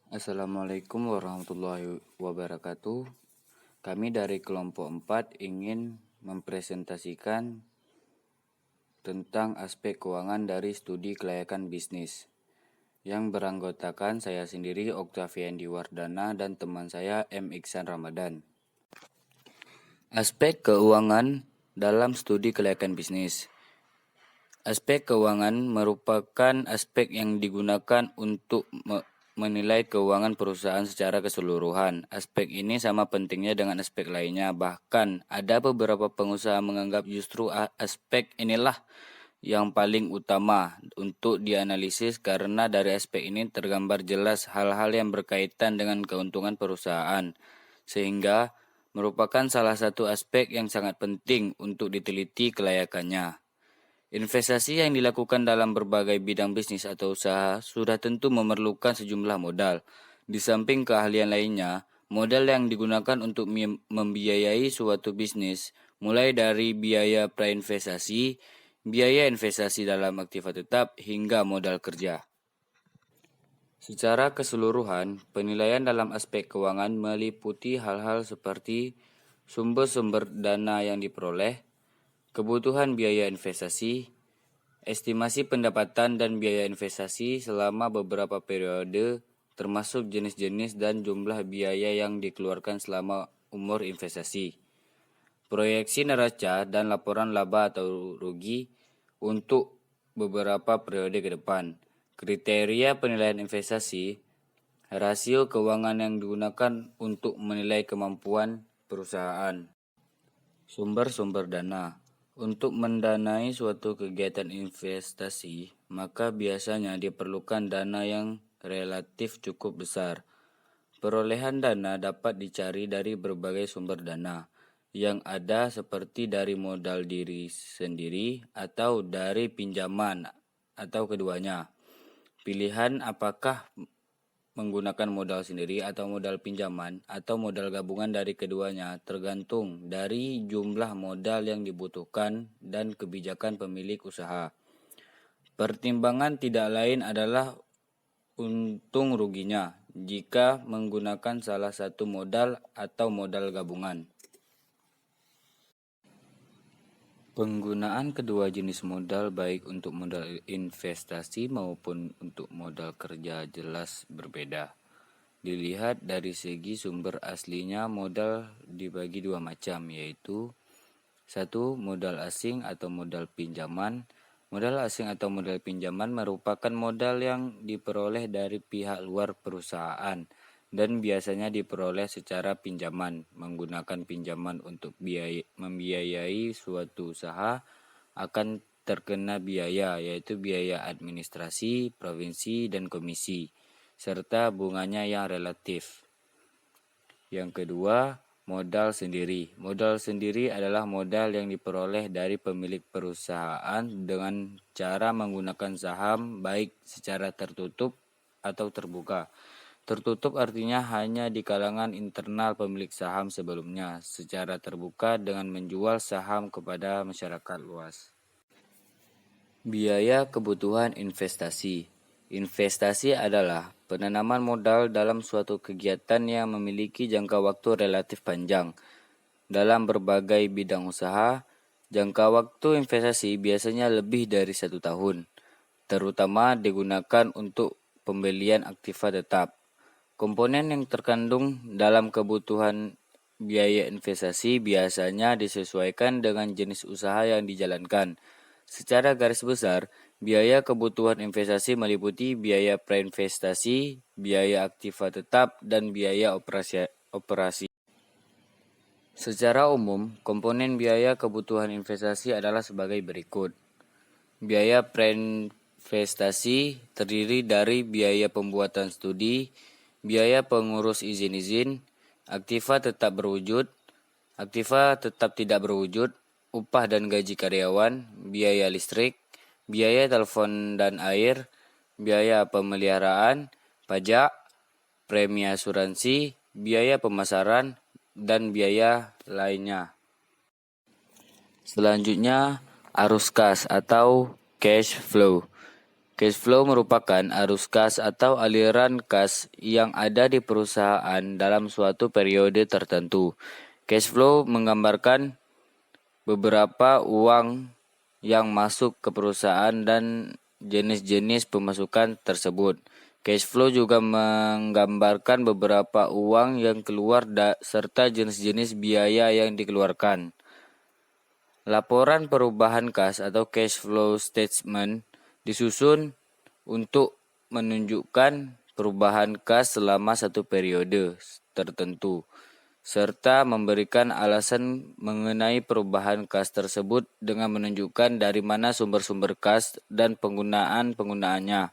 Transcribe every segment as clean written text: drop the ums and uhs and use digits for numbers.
Assalamualaikum warahmatullahi wabarakatuh. Kami dari kelompok 4 ingin mempresentasikan tentang aspek keuangan dari studi kelayakan bisnis yang beranggotakan saya sendiri Octavian Wardana dan teman saya M. Iksan Ramadan. Aspek keuangan dalam studi kelayakan bisnis. Aspek keuangan merupakan aspek yang digunakan untuk menilai keuangan perusahaan secara keseluruhan. Aspek ini sama pentingnya dengan aspek lainnya. Bahkan ada beberapa pengusaha menganggap justru aspek inilah yang paling utama untuk dianalisis karena dari aspek ini tergambar jelas hal-hal yang berkaitan dengan keuntungan perusahaan. Sehingga merupakan salah satu aspek yang sangat penting untuk diteliti kelayakannya. Investasi yang dilakukan dalam berbagai bidang bisnis atau usaha sudah tentu memerlukan sejumlah modal. Di samping keahlian lainnya, modal yang digunakan untuk membiayai suatu bisnis, mulai dari biaya prainvestasi, biaya investasi dalam aktiva tetap, hingga modal kerja. Secara keseluruhan, penilaian dalam aspek keuangan meliputi hal-hal seperti sumber-sumber dana yang diperoleh, kebutuhan biaya investasi, estimasi pendapatan dan biaya investasi selama beberapa periode, termasuk jenis-jenis dan jumlah biaya yang dikeluarkan selama umur investasi, proyeksi neraca dan laporan laba atau rugi untuk beberapa periode ke depan, kriteria penilaian investasi, rasio keuangan yang digunakan untuk menilai kemampuan perusahaan, sumber-sumber dana. Untuk mendanai suatu kegiatan investasi, maka biasanya diperlukan dana yang relatif cukup besar. Perolehan dana dapat dicari dari berbagai sumber dana yang ada seperti dari modal diri sendiri atau dari pinjaman atau keduanya. Pilihan apakah menggunakan modal sendiri atau modal pinjaman atau modal gabungan dari keduanya tergantung dari jumlah modal yang dibutuhkan dan kebijakan pemilik usaha. Pertimbangan tidak lain adalah untung ruginya jika menggunakan salah satu modal atau modal gabungan. Penggunaan kedua jenis modal baik untuk modal investasi maupun untuk modal kerja jelas berbeda. Dilihat dari segi sumber aslinya, modal dibagi dua macam, yaitu satu, modal asing atau modal pinjaman. Modal asing atau modal pinjaman merupakan modal yang diperoleh dari pihak luar perusahaan dan biasanya diperoleh secara pinjaman. Menggunakan pinjaman untuk membiayai suatu usaha akan terkena biaya, yaitu biaya administrasi, provinsi, dan komisi, serta bunganya yang relatif. Yang kedua, modal sendiri. Modal sendiri adalah modal yang diperoleh dari pemilik perusahaan dengan cara menggunakan saham baik secara tertutup atau terbuka. Tertutup artinya hanya di kalangan internal pemilik saham sebelumnya, secara terbuka dengan menjual saham kepada masyarakat luas. Biaya kebutuhan investasi. Investasi adalah penanaman modal dalam suatu kegiatan yang memiliki jangka waktu relatif panjang. Dalam berbagai bidang usaha, jangka waktu investasi biasanya lebih dari 1 tahun, terutama digunakan untuk pembelian aktiva tetap. Komponen yang terkandung dalam kebutuhan biaya investasi biasanya disesuaikan dengan jenis usaha yang dijalankan. Secara garis besar, biaya kebutuhan investasi meliputi biaya prainvestasi, biaya aktiva tetap, dan biaya operasi. Secara umum, komponen biaya kebutuhan investasi adalah sebagai berikut. Biaya prainvestasi terdiri dari biaya pembuatan studi, biaya pengurus izin-izin, aktiva tetap tidak berwujud, upah dan gaji karyawan, biaya listrik, biaya telepon dan air, biaya pemeliharaan, pajak, premi asuransi, biaya pemasaran, dan biaya lainnya. Selanjutnya, arus kas atau cash flow. Cash flow merupakan arus kas atau aliran kas yang ada di perusahaan dalam suatu periode tertentu. Cash flow menggambarkan beberapa uang yang masuk ke perusahaan dan jenis-jenis pemasukan tersebut. Cash flow juga menggambarkan beberapa uang yang keluar serta jenis-jenis biaya yang dikeluarkan. Laporan perubahan kas atau cash flow statement disusun untuk menunjukkan perubahan kas selama satu periode tertentu, serta memberikan alasan mengenai perubahan kas tersebut dengan menunjukkan dari mana sumber-sumber kas dan penggunaannya.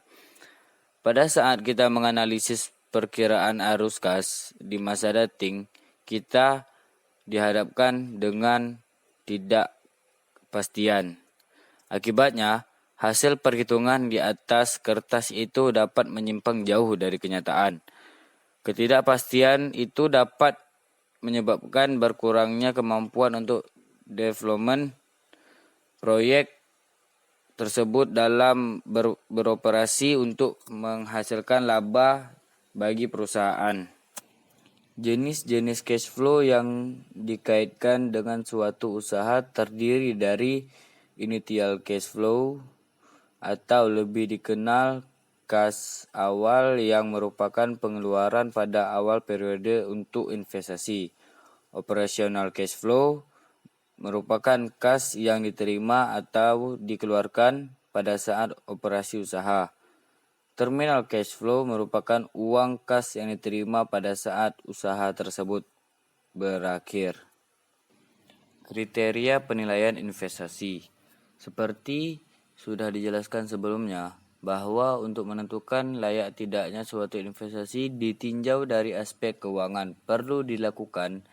Pada saat kita menganalisis perkiraan arus kas di masa dating, kita dihadapkan dengan ketidakpastian. Akibatnya, hasil perhitungan di atas kertas itu dapat menyimpang jauh dari kenyataan. Ketidakpastian itu dapat menyebabkan berkurangnya kemampuan untuk development proyek tersebut dalam beroperasi untuk menghasilkan laba bagi perusahaan. Jenis-jenis cash flow yang dikaitkan dengan suatu usaha terdiri dari initial cash flow atau lebih dikenal kas awal yang merupakan pengeluaran pada awal periode untuk investasi. Operational cash flow merupakan kas yang diterima atau dikeluarkan pada saat operasi usaha. Terminal cash flow merupakan uang kas yang diterima pada saat usaha tersebut berakhir. Kriteria penilaian investasi. Seperti sudah dijelaskan sebelumnya, bahwa untuk menentukan layak tidaknya suatu investasi ditinjau dari aspek keuangan perlu dilakukan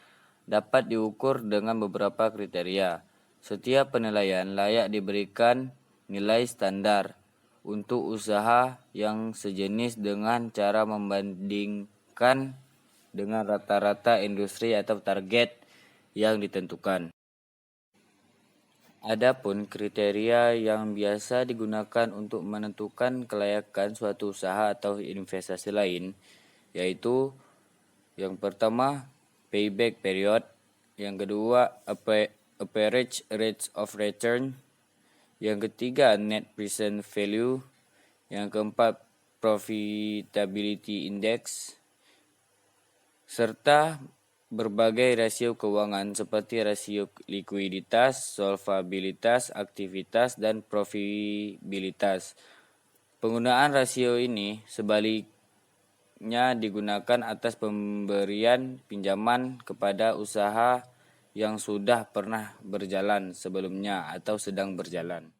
dapat diukur dengan beberapa kriteria. Setiap penilaian layak diberikan nilai standar untuk usaha yang sejenis dengan cara membandingkan dengan rata-rata industri atau target yang ditentukan. Adapun kriteria yang biasa digunakan untuk menentukan kelayakan suatu usaha atau investasi lain, yaitu yang pertama payback period, yang kedua average rate of return, yang ketiga net present value, yang keempat profitability index, serta berbagai rasio keuangan seperti rasio likuiditas, solvabilitas, aktivitas, dan profitabilitas. Penggunaan rasio ini sebaliknya digunakan atas pemberian pinjaman kepada usaha yang sudah pernah berjalan sebelumnya atau sedang berjalan.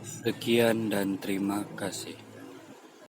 Sekian dan terima kasih.